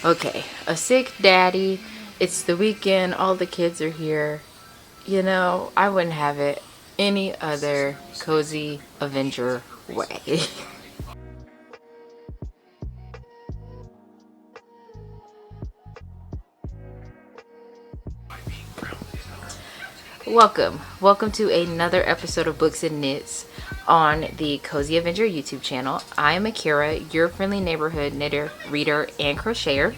Okay, a sick daddy. It's the weekend. All the kids are here. You know, I wouldn't have it any other cozy Avenger way. Welcome to another episode of Books and Knits on the Cozy Avenger YouTube channel. I am Akira, your friendly neighborhood knitter, reader, and crocheter.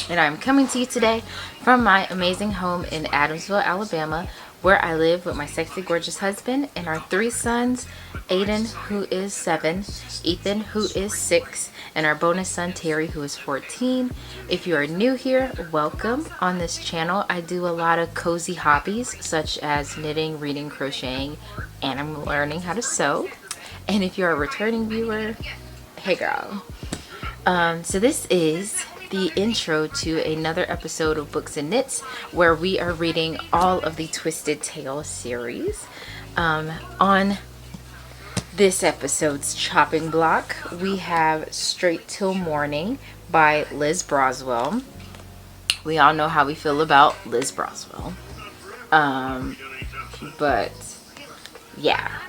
And I'm coming to you today from my amazing home in Adamsville, Alabama, where I live with my sexy, gorgeous husband and our 3 sons, Aiden, who is 7, Ethan, who is 6, and our bonus son, Terry, who is 14. If you are new here, welcome. On this channel, I do a lot of cozy hobbies, such as knitting, reading, crocheting, and I'm learning how to sew. And if you're a returning viewer, hey girl. So this is the intro to another episode of Books and Knits, where we are reading all of the Twisted Tale series. On this episode's chopping block, we have Straight Till Morning by Liz Broswell. We all know how we feel about Liz Broswell. But yeah.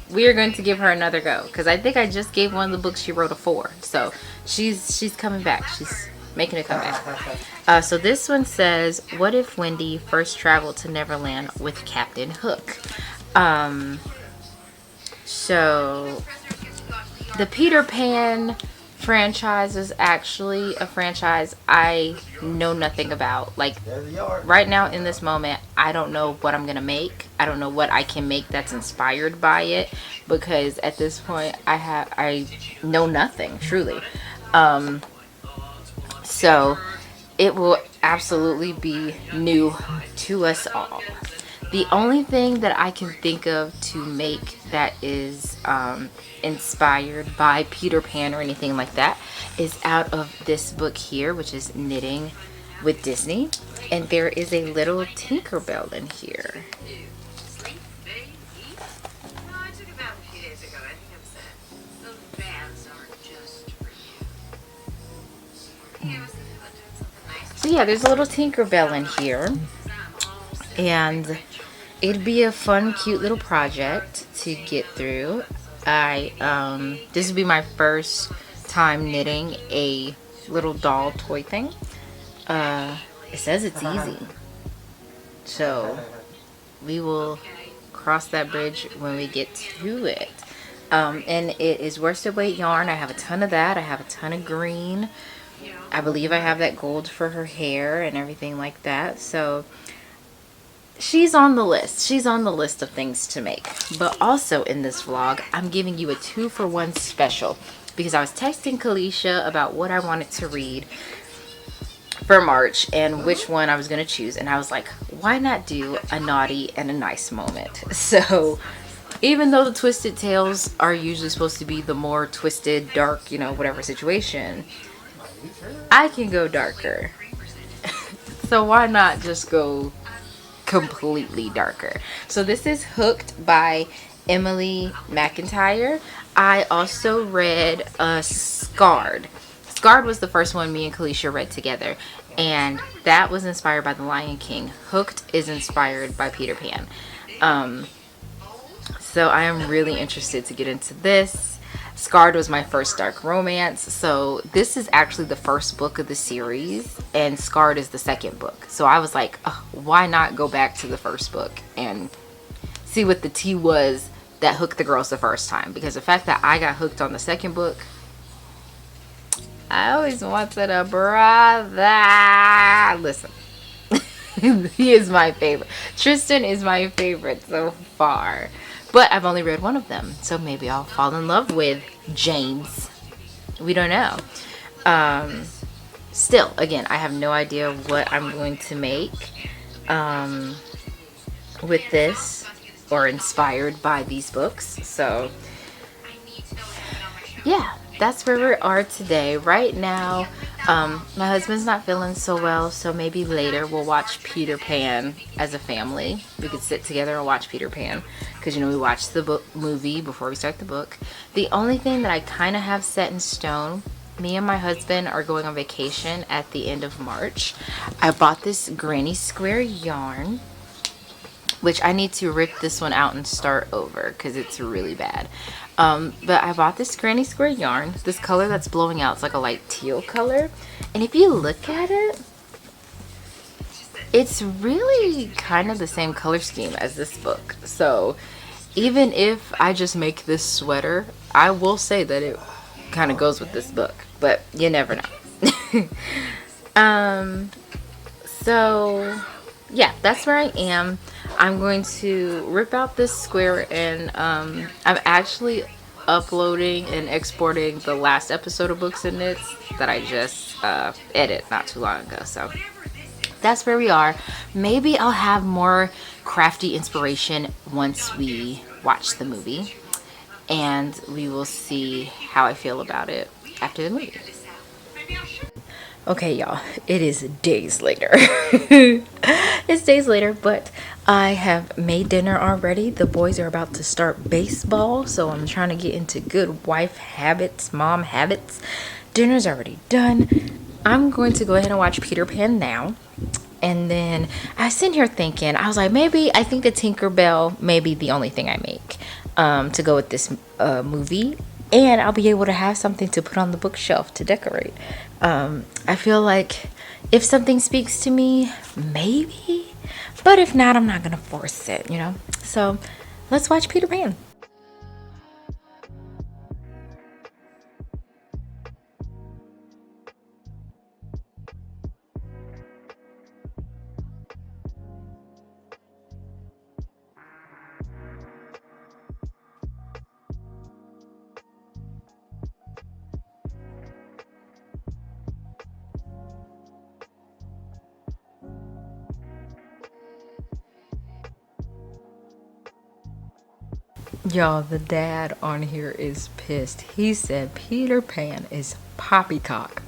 We are going to give her another go, because I think I just gave one of the books she wrote a 4. So she's coming back. She's making a comeback. So this one says, what if Wendy first traveled to Neverland with Captain Hook? So the Peter Pan franchise is actually a franchise I know nothing about. Like, right now in this moment, I don't know what I'm gonna make. I don't know what I can make that's inspired by it, because at this point I know nothing, truly. So it will absolutely be new to us all. The only thing that I can think of to make that is inspired by Peter Pan or anything like that is out of this book here, which is Knitting with Disney. And there is a little Tinkerbell in here. So yeah, there's a little Tinkerbell in here. And it'd be a fun, cute little project to get through. This would be my first time knitting a little doll toy thing. It says it's easy, so we will cross that bridge when we get to it. And it is worsted weight yarn. I have a ton of that. I have a ton of green. I believe I have that gold for her hair and everything like that. So she's on the list. She's on the list of things to make. But also in this vlog, I'm giving you a 2-for-1 special, because I was texting Caleisha about what I wanted to read for March and which one I was going to choose. And I was like, why not do a naughty and a nice moment? So even though the Twisted Tales are usually supposed to be the more twisted, dark, you know, whatever situation, I can go darker. So why not just go completely darker? So this is Hooked by Emily McIntire. I also read Scarred. Scarred was the first one me and Caleisha read together, and that was inspired by The Lion King. Hooked is inspired by Peter Pan. So I am really interested to get into this. Scarred was my first dark romance, so this is actually the first book of the series, and Scarred is the second book. So I was like, oh, why not go back to the first book and see what the tea was that hooked the girls the first time? Because the fact that I got hooked on the second book, I always wanted a brother. Listen, he is my favorite. Tristan is my favorite so far. But I've only read one of them, so maybe I'll fall in love with James. We don't know. Still, again, I have no idea what I'm going to make with this, or inspired by these books. So yeah, that's where we are today. Right now, my husband's not feeling so well, so maybe later we'll watch Peter Pan as a family. We could sit together and watch Peter Pan, because, you know, we watched the movie before we start the book. The only thing that I kind of have set in stone Me and my husband are going on vacation at the end of March. I bought this granny square yarn, which I need to rip this one out and start over because it's really bad. But I bought this granny square yarn. This color that's blowing out, it's like a light teal color. And if you look at it, it's really kind of the same color scheme as this book. So even if I just make this sweater, I will say that it kind of goes with this book, but you never know. So yeah, that's where I am. I'm going to rip out this square, and I'm actually uploading and exporting the last episode of Books and Knits that I just edited not too long ago. So that's where we are. Maybe I'll have more crafty inspiration once we watch the movie, and we will see how I feel about it after the movie. Okay, y'all, it is days later. It's days later, but I have made dinner already. The boys are about to start baseball, so I'm trying to get into good wife habits, mom habits. Dinner's already done. I'm going to go ahead and watch Peter Pan now. And then I was sitting here thinking, I was like, maybe I think the Tinkerbell may be the only thing I make to go with this movie. And I'll be able to have something to put on the bookshelf to decorate. I feel like if something speaks to me, maybe. But if not, I'm not going to force it, you know. So let's watch Peter Pan. Y'all, the dad on here is pissed. He said Peter Pan is poppycock.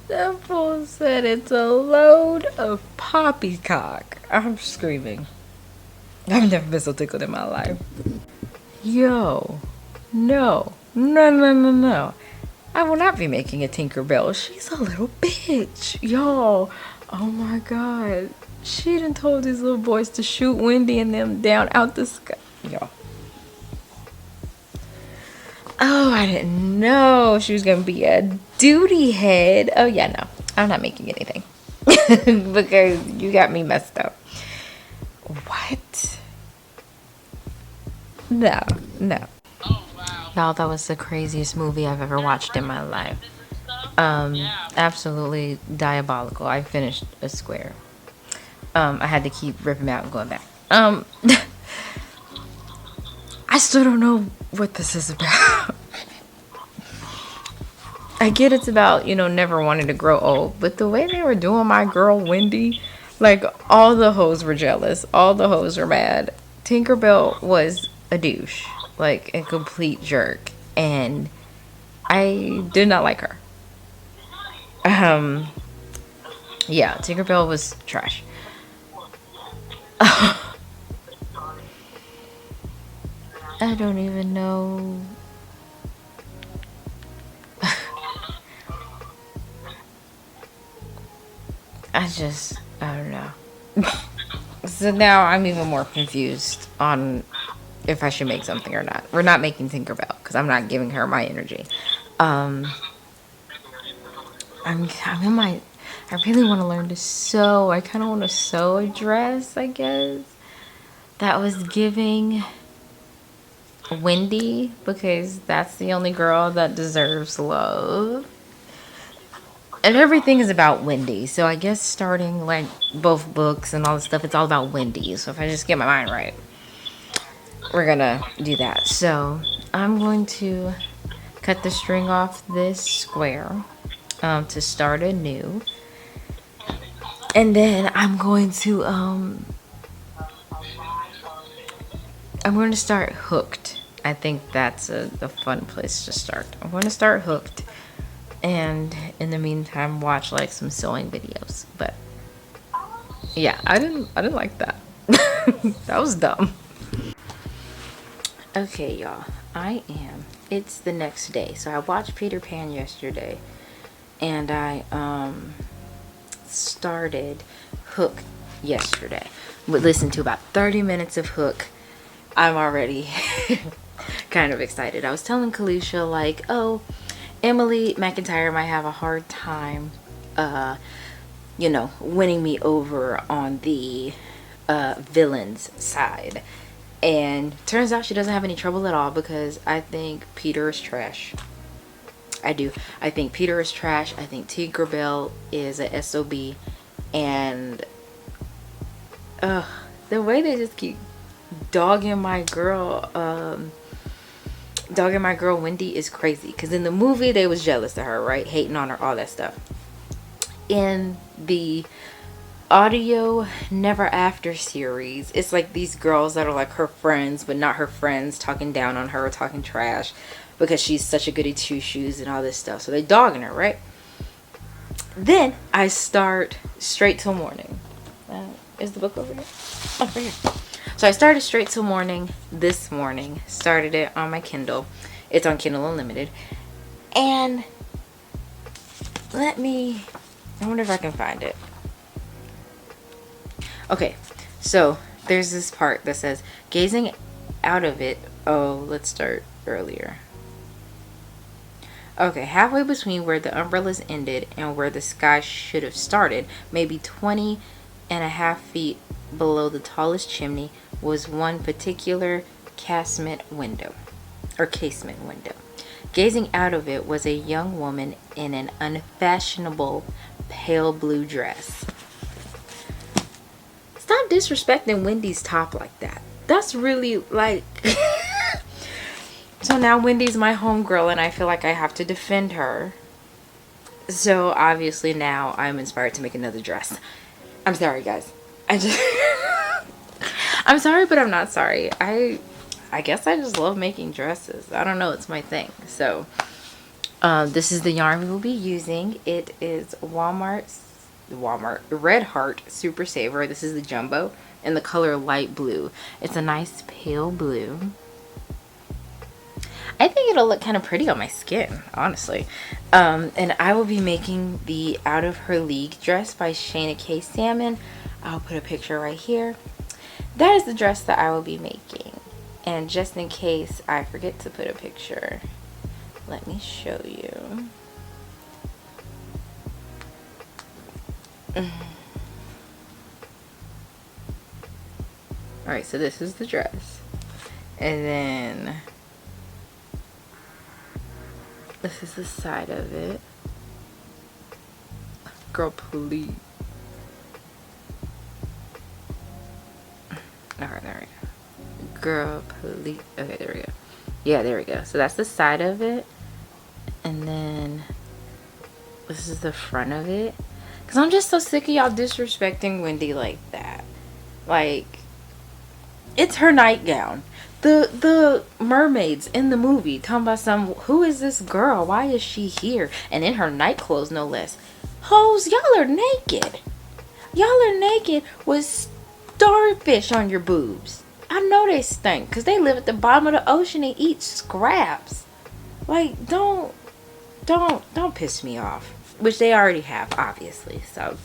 That fool said it's a load of poppycock. I'm screaming. I've never been so tickled in my life. Yo, no. I will not be making a Tinkerbell. She's a little bitch. Y'all, oh my god. She done told these little boys to shoot Wendy and them down out the sky. Y'all. Oh, I didn't know she was gonna be a duty head. Oh yeah, no. I'm not making anything. Because you got me messed up. What? No. Y'all, that was the craziest movie I've ever watched in my life. Absolutely diabolical. I finished a square. I had to keep ripping out and going back. I still don't know what this is about. I get it's about, you know, never wanting to grow old, but the way they were doing my girl Wendy, like, all the hoes were jealous. All the hoes were mad. Tinkerbell was a douche, like a complete jerk, and I did not like her. Yeah, Tinkerbell was trash. I don't even know. I don't know. So now I'm even more confused on if I should make something or not. We're not making Tinkerbell because I'm not giving her my energy. I'm in my. I really want to learn to sew. I kind of want to sew a dress, I guess. That was giving Wendy, because that's the only girl that deserves love. And everything is about Wendy. So I guess starting like both books and all this stuff, it's all about Wendy. So if I just get my mind right, we're gonna do that. So I'm going to cut the string off this square to start anew. And then I'm going to start hooked. I think that's a fun place to start. I'm going to start hooked, and in the meantime watch like some sewing videos. But yeah, I didn't like that. That was dumb. Okay, y'all. It's the next day. So I watched Peter Pan yesterday. And I started Hook yesterday. Would listen to about 30 minutes of Hook. I'm already kind of excited. I was telling Caleisha, like, oh, Emily McIntire might have a hard time, winning me over on the villain's side. And turns out she doesn't have any trouble at all, because I think Peter is trash. I do. I think Peter is trash. I think Tinkerbell is a SOB. And the way they just keep dogging my girl Wendy is crazy. Because in the movie they was jealous of her, right? Hating on her, all that stuff. In the audio Never After series, it's like these girls that are like her friends but not her friends, talking down on her, talking trash because she's such a goody two shoes and all this stuff. So they dogging her, right? Then I start Straight Till Morning. Is the book over here? Oh, right here. So I started Straight Till Morning this morning. Started it on my Kindle. It's on Kindle Unlimited. And I wonder if I can find it. Okay, so there's this part that says, gazing out of it. Oh, let's start earlier. Okay, halfway between where the umbrellas ended and where the sky should have started, maybe 20.5 feet below the tallest chimney, was one particular casement window. Gazing out of it was a young woman in an unfashionable pale blue dress. Stop disrespecting Wendy's top like that. That's really like... So now Wendy's my homegirl and I feel like I have to defend her. So obviously now I'm inspired to make another dress. I'm sorry, guys. I'm sorry, but I'm not sorry. I guess I just love making dresses. I don't know, it's my thing. So this is the yarn we will be using. It is Walmart Red Heart Super Saver. This is the jumbo in the color light blue. It's a nice pale blue. I think it'll look kind of pretty on my skin, honestly. And I will be making the Out of Her League dress by Shayna K. Salmon. I'll put a picture right here. That is the dress that I will be making. And just in case I forget to put a picture, let me show you. Alright, so this is the dress. And then this is the side of it. Girl, please. Alright, there we go. Girl, please. Okay, there we go. Yeah, there we go. So that's the side of it. And then this is the front of it. Because I'm just so sick of y'all disrespecting Wendy like that. Like, it's her nightgown. The mermaids in the movie talking about who is this girl? Why is she here? And in her night clothes, no less. Hoes, y'all are naked. Y'all are naked with starfish on your boobs. I know they stink because they live at the bottom of the ocean and eat scraps. Like, don't piss me off. Which they already have, obviously. So,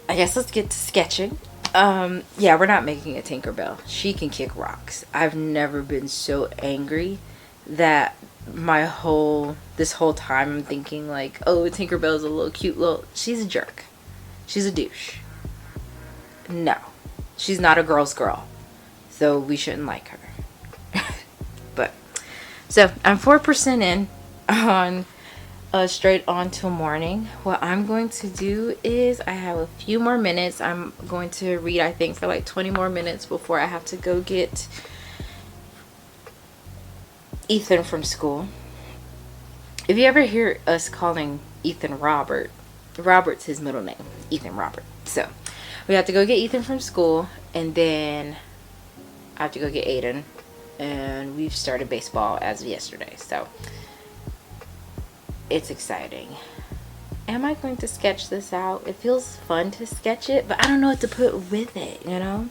I guess let's get to sketching. Yeah, we're not making a Tinkerbell. She can kick rocks. I've never been so angry that this whole time I'm thinking like, oh, Tinkerbell's a little cute little... She's a jerk. She's a douche. No. She's not a girl's girl. So we shouldn't like her. But, so I'm 4% in on Straight On Till Morning. What I'm going to do is I have a few more minutes. I'm going to read, I think, for like 20 more minutes before I have to go get Ethan from school. If you ever hear us calling Ethan Robert's his middle name. Ethan Robert. So we have to go get Ethan from school, and then I have to go get Aiden, and we've started baseball as of yesterday. So it's exciting. Am I going to sketch this out? It feels fun to sketch it, but I don't know what to put with it, you know?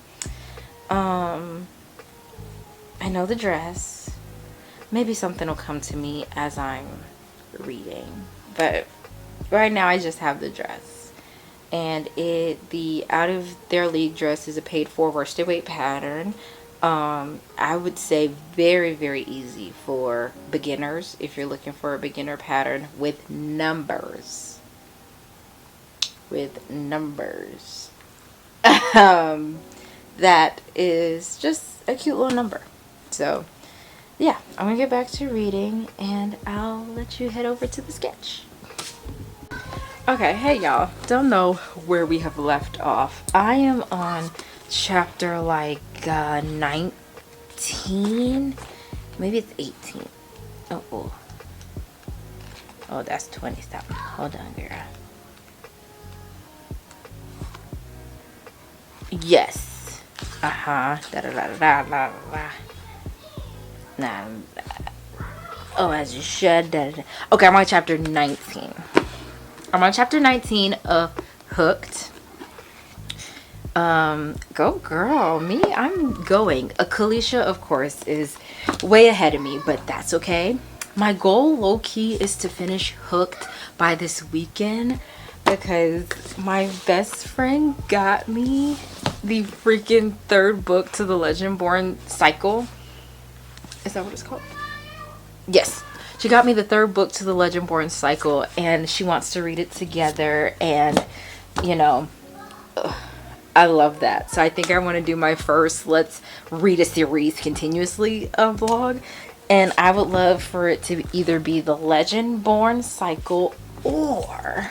I I know the dress. Maybe something will come to me as I'm reading. But right now I just have the dress. And the Out of Their League dress is a paid for worsted weight pattern. I would say very, very easy for beginners if you're looking for a beginner pattern with numbers. That is just a cute little number. So yeah, I'm gonna get back to reading and I'll let you head over to the sketch. Okay, hey y'all, don't know where we have left off. I am on chapter like 19, maybe it's 18. Oh, that's 20 something. Hold on, girl. Yes. Da da da da da da. Nah. Oh, as you should. Da, da, da. Okay, I'm on chapter 19. I'm on chapter 19 of Hooked. Go girl. Me, I'm going. Caleisha, of course, is way ahead of me, but that's okay. My goal, low-key, is to finish Hooked by this weekend because my best friend got me the freaking 3rd book to the Legendborn cycle. Is that what it's called? Yes. She got me the 3rd book to the Legendborn cycle and she wants to read it together, and you know, I love that. So I think I want to do my first let's read a series continuously vlog, and I would love for it to either be the Legendborn cycle or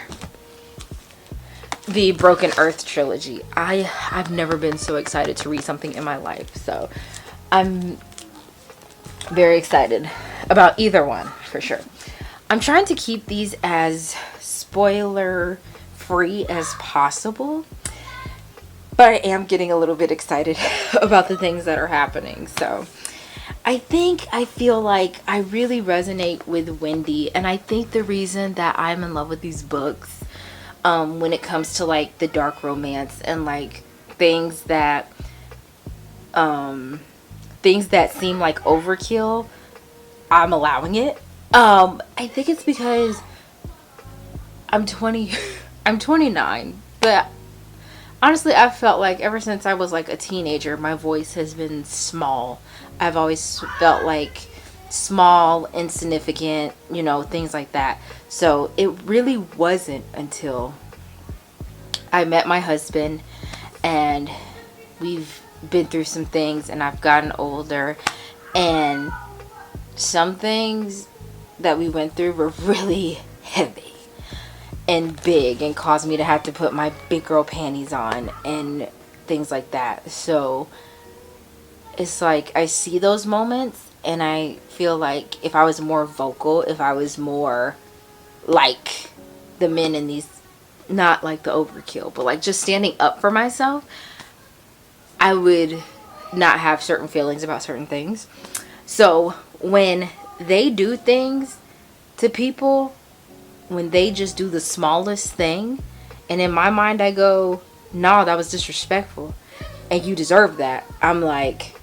the Broken Earth trilogy. I've never been so excited to read something in my life, so I'm very excited about either one for sure. I'm trying to keep these as spoiler free as possible, but I am getting a little bit excited about the things that are happening. So I feel like I really resonate with Wendy, and I think the reason that I'm in love with these books when it comes to like the dark romance and like things that seem like overkill, I'm allowing it. I think it's because I'm 29, but honestly, I felt like ever since I was like a teenager, my voice has been small. I've always felt like small, insignificant, you know, things like that. So it really wasn't until I met my husband and we've been through some things and I've gotten older, and some things that we went through were really heavy and big and caused me to have to put my big girl panties on and things like that. So it's like I see those moments and I feel like if I was more vocal, if I was more like the men in these, not like the overkill, but like just standing up for myself, I would not have certain feelings about certain things. So when they do things to people, when they just do the smallest thing, and in my mind I go, no, that was disrespectful and you deserve that, I'm like,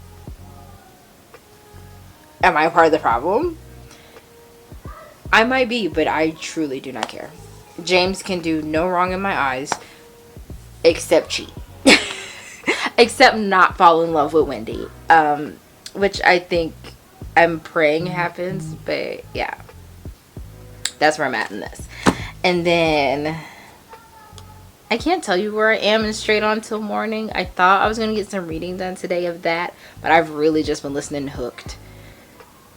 am I part of the problem? I might be, but I truly do not care. James can do no wrong in my eyes except cheat. Except not fall in love with Wendy, which I think I'm praying happens, but yeah, that's where I'm at in this. And then I can't tell you where I am in Straight On Till Morning. I thought I was going to get some reading done today of that, but I've really just been listening to Hooked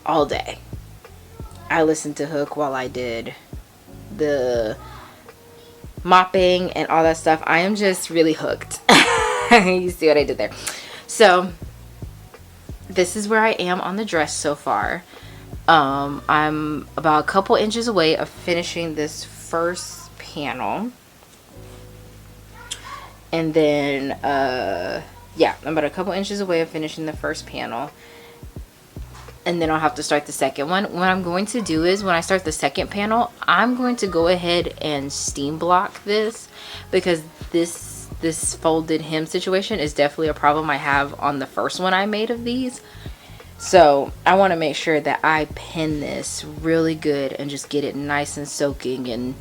all day. I listened to Hook while I did the mopping and all that stuff. I am just really hooked. You see what I did there. So this is where I am on the dress so far. I'm about a couple inches away of finishing this first panel, and then yeah, I'm about a couple inches away of finishing the first panel, and then I'll have to start the second one. What I'm going to do is when I start the second panel, I'm going to go ahead and steam block this, because this folded hem situation is definitely a problem I have on the first one I made of these. So I want to make sure that I pin this really good and just get it nice and soaking and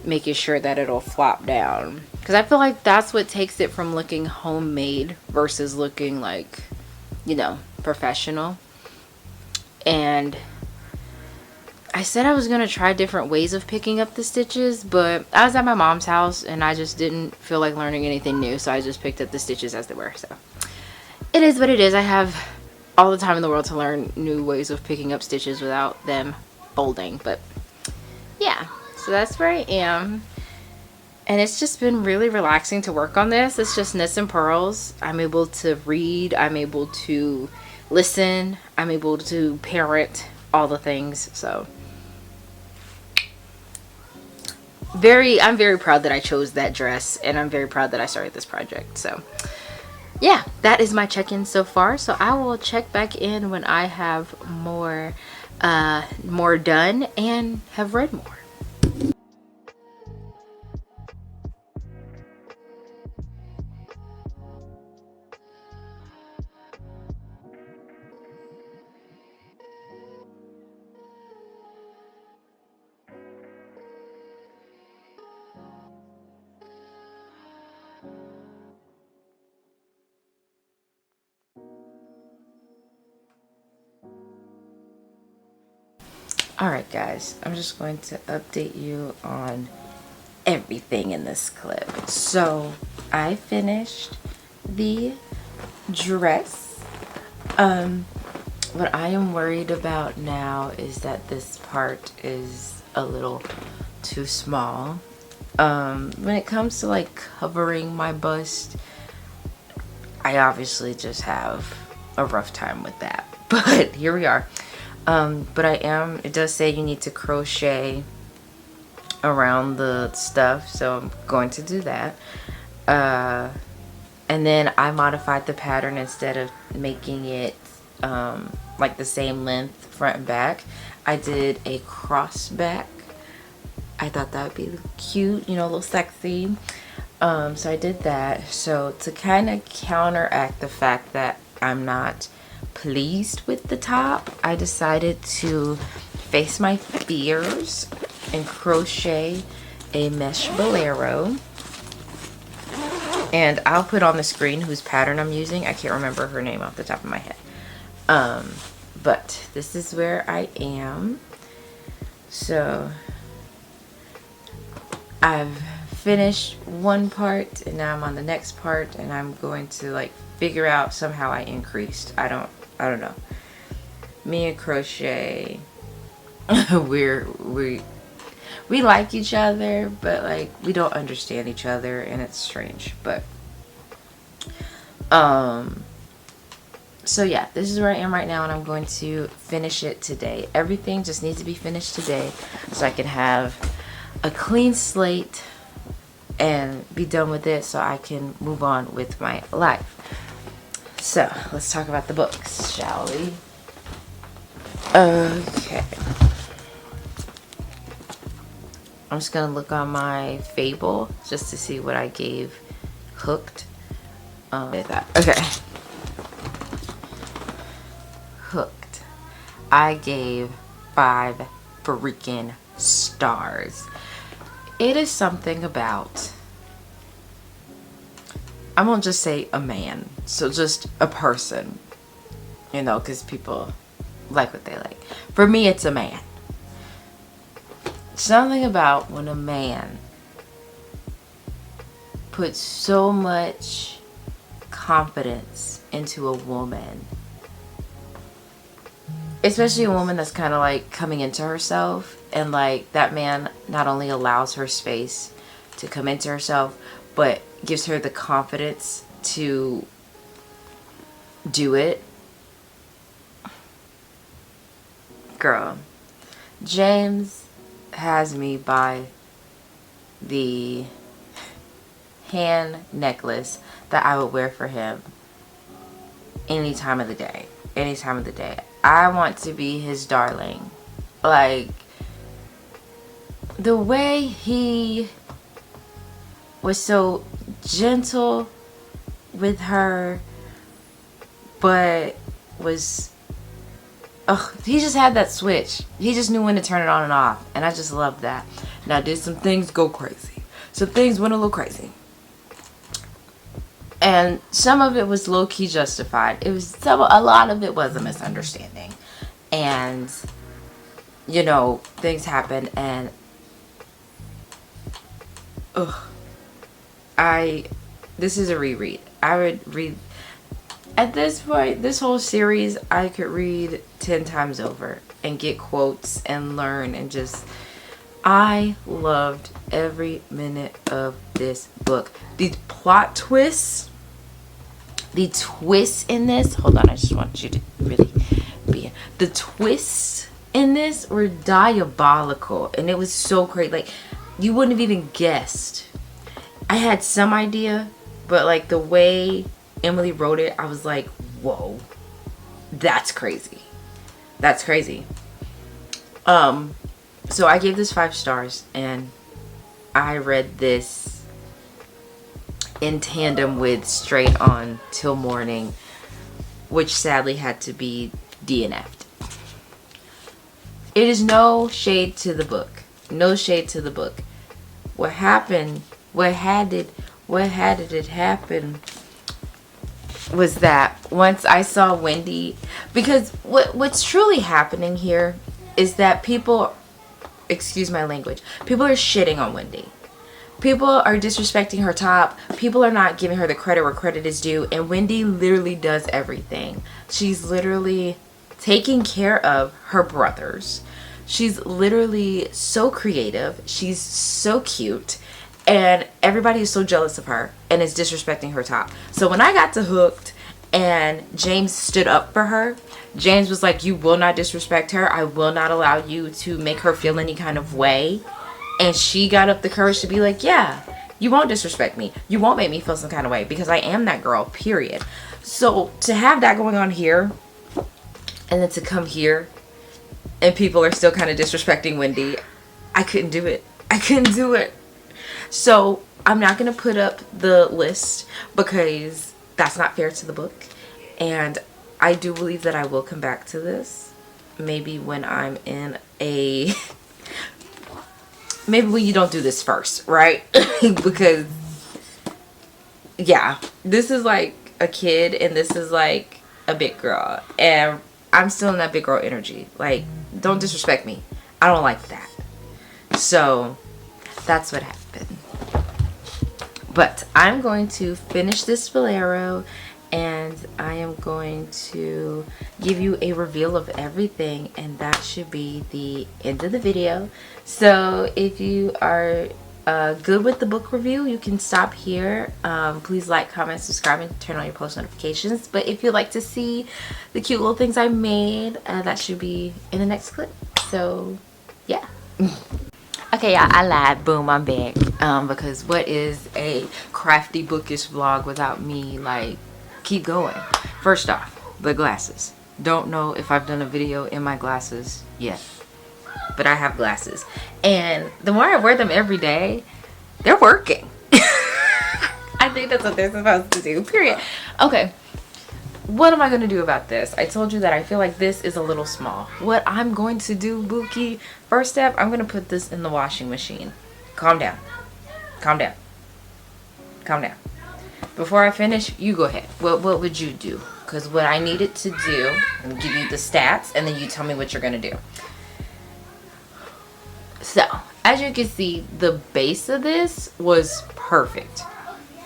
making sure that it'll flop down. Because I feel like that's what takes it from looking homemade versus looking like, you know, professional. And I said I was going to try different ways of picking up the stitches, but I was at my mom's house and I just didn't feel like learning anything new, so I just picked up the stitches as they were. So it is what it is. I have all the time in the world to learn new ways of picking up stitches without them folding. But yeah, so that's where I am. And it's just been really relaxing to work on this. It's just knits and purls. I'm able to read. I'm able to listen. I'm able to parent, all the things. So I'm very proud that I chose that dress, and I'm very proud that I started this project. So yeah, that is my check-in so far. So I will check back in when I have more done and have read more. Alright guys, I'm just going to update you on everything in this clip. So I finished the dress. What I am worried about now is that this part is a little too small. When it comes to like covering my bust, I obviously just have a rough time with that. But here we are. But it does say you need to crochet around the stuff, so I'm going to do that. And then I modified the pattern. Instead of making it like the same length front and back, I did a cross back. I thought that would be cute, you know, a little sexy. So I did that. So to kind of counteract the fact that I'm not pleased with the top, I decided to face my fears and crochet a mesh bolero. And I'll put on the screen whose pattern I'm using. I can't remember her name off the top of my head. But this is where I am. So I've finished one part and now I'm on the next part, and I'm going to like figure out, somehow I increased. I don't know. Me and crochet, we like each other, but like we don't understand each other, and it's strange. But so yeah, this is where I am right now, and I'm going to finish it today. Everything just needs to be finished today so I can have a clean slate and be done with it, so I can move on with my life. So let's talk about the books, shall we? Okay. I'm just gonna look on my Fable just to see what I gave Hooked. Okay. Hooked. I gave 5 freaking stars. It is something about, I won't just say a man, so just a person, you know, because people like what they like. For me, it's a man. Something about when a man puts so much confidence into a woman, especially a woman that's kind of like coming into herself, and like that man not only allows her space to come into herself, but gives her the confidence to do it. Girl, James has me by the hand necklace that I would wear for him any time of the day. Any time of the day. I want to be his darling. Like, the way he was so gentle with her, but was ugh, he just had that switch. He just knew when to turn it on and off, and I just loved that. Now, did some things go crazy? Some things went a little crazy, and some of it was low-key justified. A lot of it was a misunderstanding, and you know, things happened, and ugh, this is a reread. I would read. At this point, this whole series, I could read 10 times over and get quotes and learn and just... I loved every minute of this book. These plot twists, the twists in this... Hold on, I just want you to really be... The twists in this were diabolical, and it was so great. Like, you wouldn't have even guessed. I had some idea, but like the way Emily wrote it, I was like, whoa, that's crazy. That's crazy. So I gave this 5 stars, and I read this in tandem with Straight On Till Morning, which sadly had to be DNF'd. It is no shade to the book. No shade to the book. What happened, what had it happen was that once I saw Wendy, because what's truly happening here is that people, excuse my language, people are shitting on Wendy. People are disrespecting her top. People are not giving her the credit where credit is due, and Wendy literally does everything. She's literally taking care of her brothers. She's literally so creative. She's so cute. And everybody is so jealous of her and is disrespecting her top. So when I got to Hooked and James stood up for her, James was like, you will not disrespect her. I will not allow you to make her feel any kind of way. And she got up the courage to be like, yeah, you won't disrespect me. You won't make me feel some kind of way because I am that girl, period. So to have that going on here and then to come here and people are still kind of disrespecting Wendy, I couldn't do it. I couldn't do it. So I'm not going to put up the list because that's not fair to the book. And I do believe that I will come back to this. Maybe when I'm in a... Maybe when you don't do this first, right? Because, yeah, this is like a kid and this is like a big girl. And I'm still in that big girl energy. Like, don't disrespect me. I don't like that. So, that's what happened. But I'm going to finish this Bolero and I am going to give you a reveal of everything, and that should be the end of the video. So if you are good with the book review, you can stop here. Please like, comment, subscribe, and turn on your post notifications. But if you'd like to see the cute little things I made, that should be in the next clip. So yeah. Okay, y'all, I lied. Boom, I'm back. Because what is a crafty bookish vlog without me, like, keep going? First off, the glasses. Don't know if I've done a video in my glasses yet, but I have glasses. And the more I wear them every day, they're working. I think that's what they're supposed to do, period. Okay. What am I going to do about this? I told you that I feel like this is a little small. What I'm going to do, Bookie, first step, I'm going to put this in the washing machine. Calm down. Calm down. Calm down. Before I finish, you go ahead. What would you do? Because what I needed to do, I'm going to give you the stats, and then you tell me what you're going to do. So, as you can see, the base of this was perfect.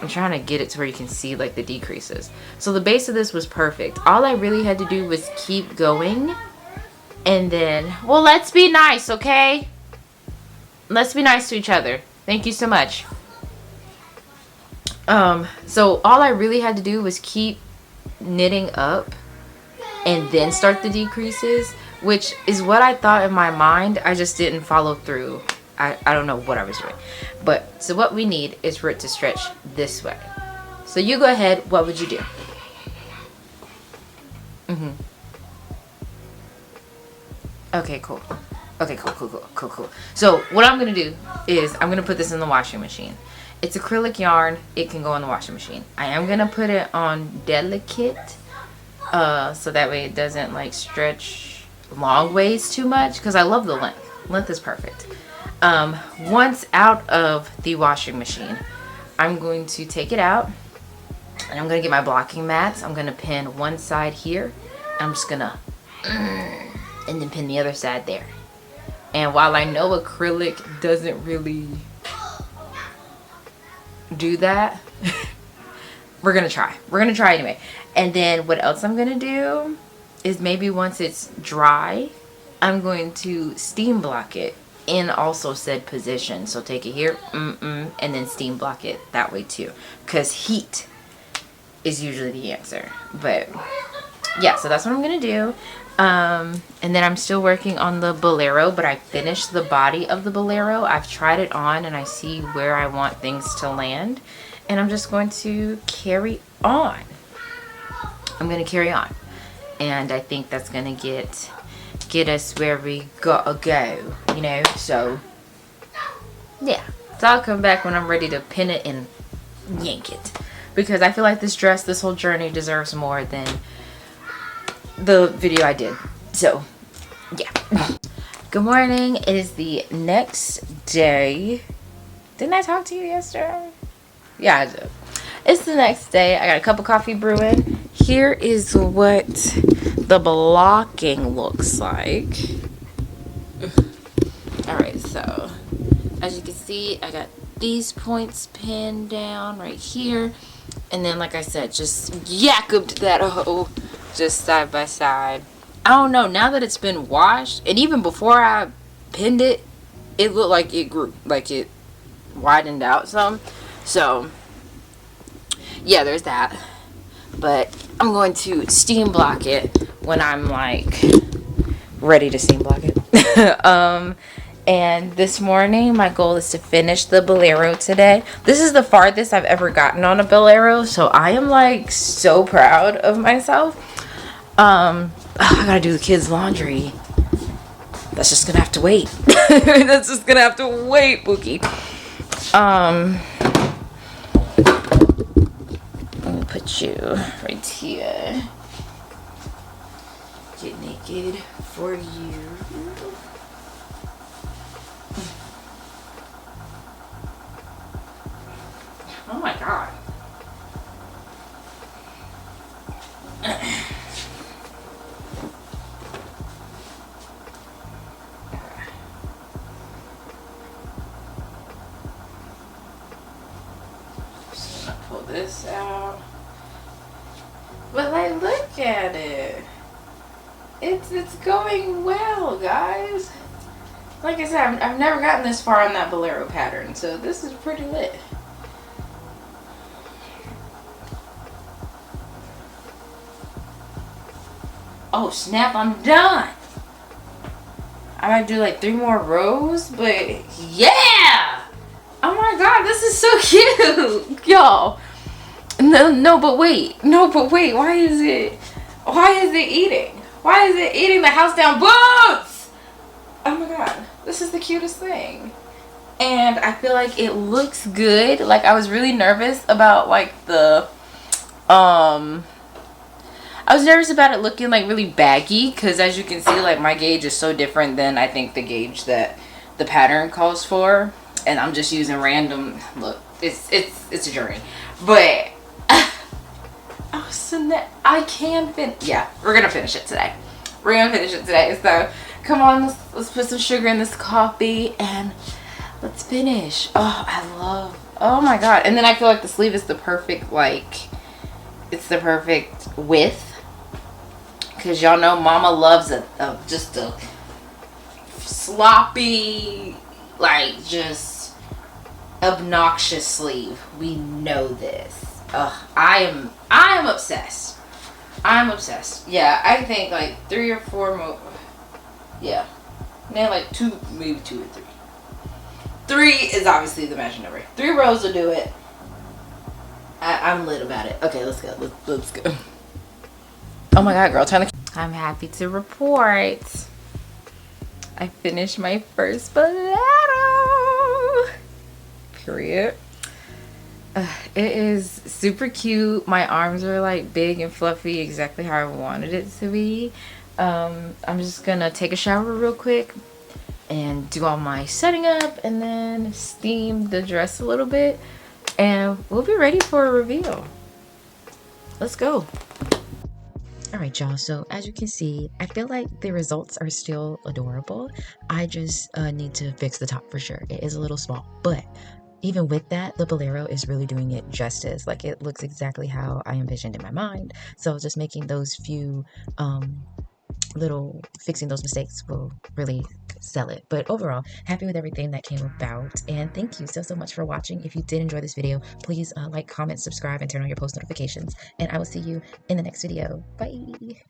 I'm trying to get it to where you can see like the decreases. So the base of this was perfect. All I really had to do was keep going. And then, well, let's be nice, okay? Let's be nice to each other. Thank you so much. So all I really had to do was keep knitting up and then start the decreases, which is what I thought in my mind. I just didn't follow through. I don't know what I was doing. But, so what we need is for it to stretch this way. So you go ahead. What would you do? Okay, cool. Okay, cool. So what I'm going to do is I'm going to put this in the washing machine. It's acrylic yarn. It can go in the washing machine. I am going to put it on delicate. So that way it doesn't like stretch long ways too much because I love the length. Length is perfect. Once out of the washing machine, I'm going to take it out and I'm going to get my blocking mats. I'm going to pin one side here. I'm just going to and then pin the other side there. And while I know acrylic doesn't really do that, we're going to try. We're going to try anyway. And then what else I'm going to do is maybe once it's dry, I'm going to steam block it in also said position. So take it here, and then steam block it that way too. Because heat is usually the answer. But yeah, so that's what I'm going to do. And then I'm still working on the bolero, but I finished the body of the bolero. I've tried it on and I see where I want things to land. And I'm just going to carry on. I'm going to carry on. And I think that's going to get us where we go, you know? So, yeah. So I'll come back when I'm ready to pin it and yank it. Because I feel like this dress, this whole journey deserves more than the video I did. So yeah. Good morning. It is the next day. Didn't I talk to you yesterday? Yeah, I did. It's the next day. I got a cup of coffee brewing. Here is what the blocking looks like. Alright, so as you can see, I got these points pinned down right here. And then, like I said, just yacked that hoe just side by side. I don't know, now that it's been washed, and even before I pinned it, it looked like it grew, like it widened out some. So yeah, there's that. But I'm going to steam block it when I'm like ready to steam block it. And this morning my goal is to finish the bolero today. This is the farthest I've ever gotten on a bolero, so I am like so proud of myself. I gotta do the kids' laundry. That's just gonna have to wait. That's just gonna have to wait, Bookie. Let me put you right here. Get naked for you. Oh my god. Just gonna pull this out. But like, look at it. It's going well, guys. Like I said, I've never gotten this far on that bolero pattern, so this is pretty lit. Oh snap, I'm done. I might do like 3 more rows, but yeah! Oh my god, this is so cute! Y'all. No, but wait. Why is it eating? Why is it eating the house down boots? Oh my god, this is the cutest thing. And I feel like it looks good. Like, I was really nervous about like I was nervous about it looking like really baggy, because as you can see, like my gauge is so different than I think the gauge that the pattern calls for, and I'm just using random. Look, it's a journey, but oh, so that I can finish. Yeah, we're gonna finish it today. So come on, let's put some sugar in this coffee and let's finish. Oh my god. And then I feel like the sleeve is the perfect, like, it's the perfect width. Because y'all know mama loves just a sloppy, like, just obnoxious sleeve. We know this. I am obsessed. I'm obsessed. Yeah, I think like 3 or 4 more. Yeah. Maybe like 2, maybe 2 or 3. 3 is obviously the magic number. 3 rows will do it. I'm lit about it. Okay, let's go. Let's go. Oh my god, girl, turn the... I'm happy to report I finished my first bolero. Period. It is super cute. My arms are like big and fluffy, exactly how I wanted it to be. I'm just gonna take a shower real quick and do all my setting up and then steam the dress a little bit, and we'll be ready for a reveal. Let's go. All right, y'all. So as you can see, I feel like the results are still adorable. I just need to fix the top for sure. It is a little small, but even with that, the bolero is really doing it justice. Like, it looks exactly how I envisioned in my mind. So just making those few little fixing those mistakes will really sell it. But overall, happy with everything that came about, and thank you so much for watching. If you did enjoy this video, please like, comment, subscribe, and turn on your post notifications, and I will see you in the next video. Bye.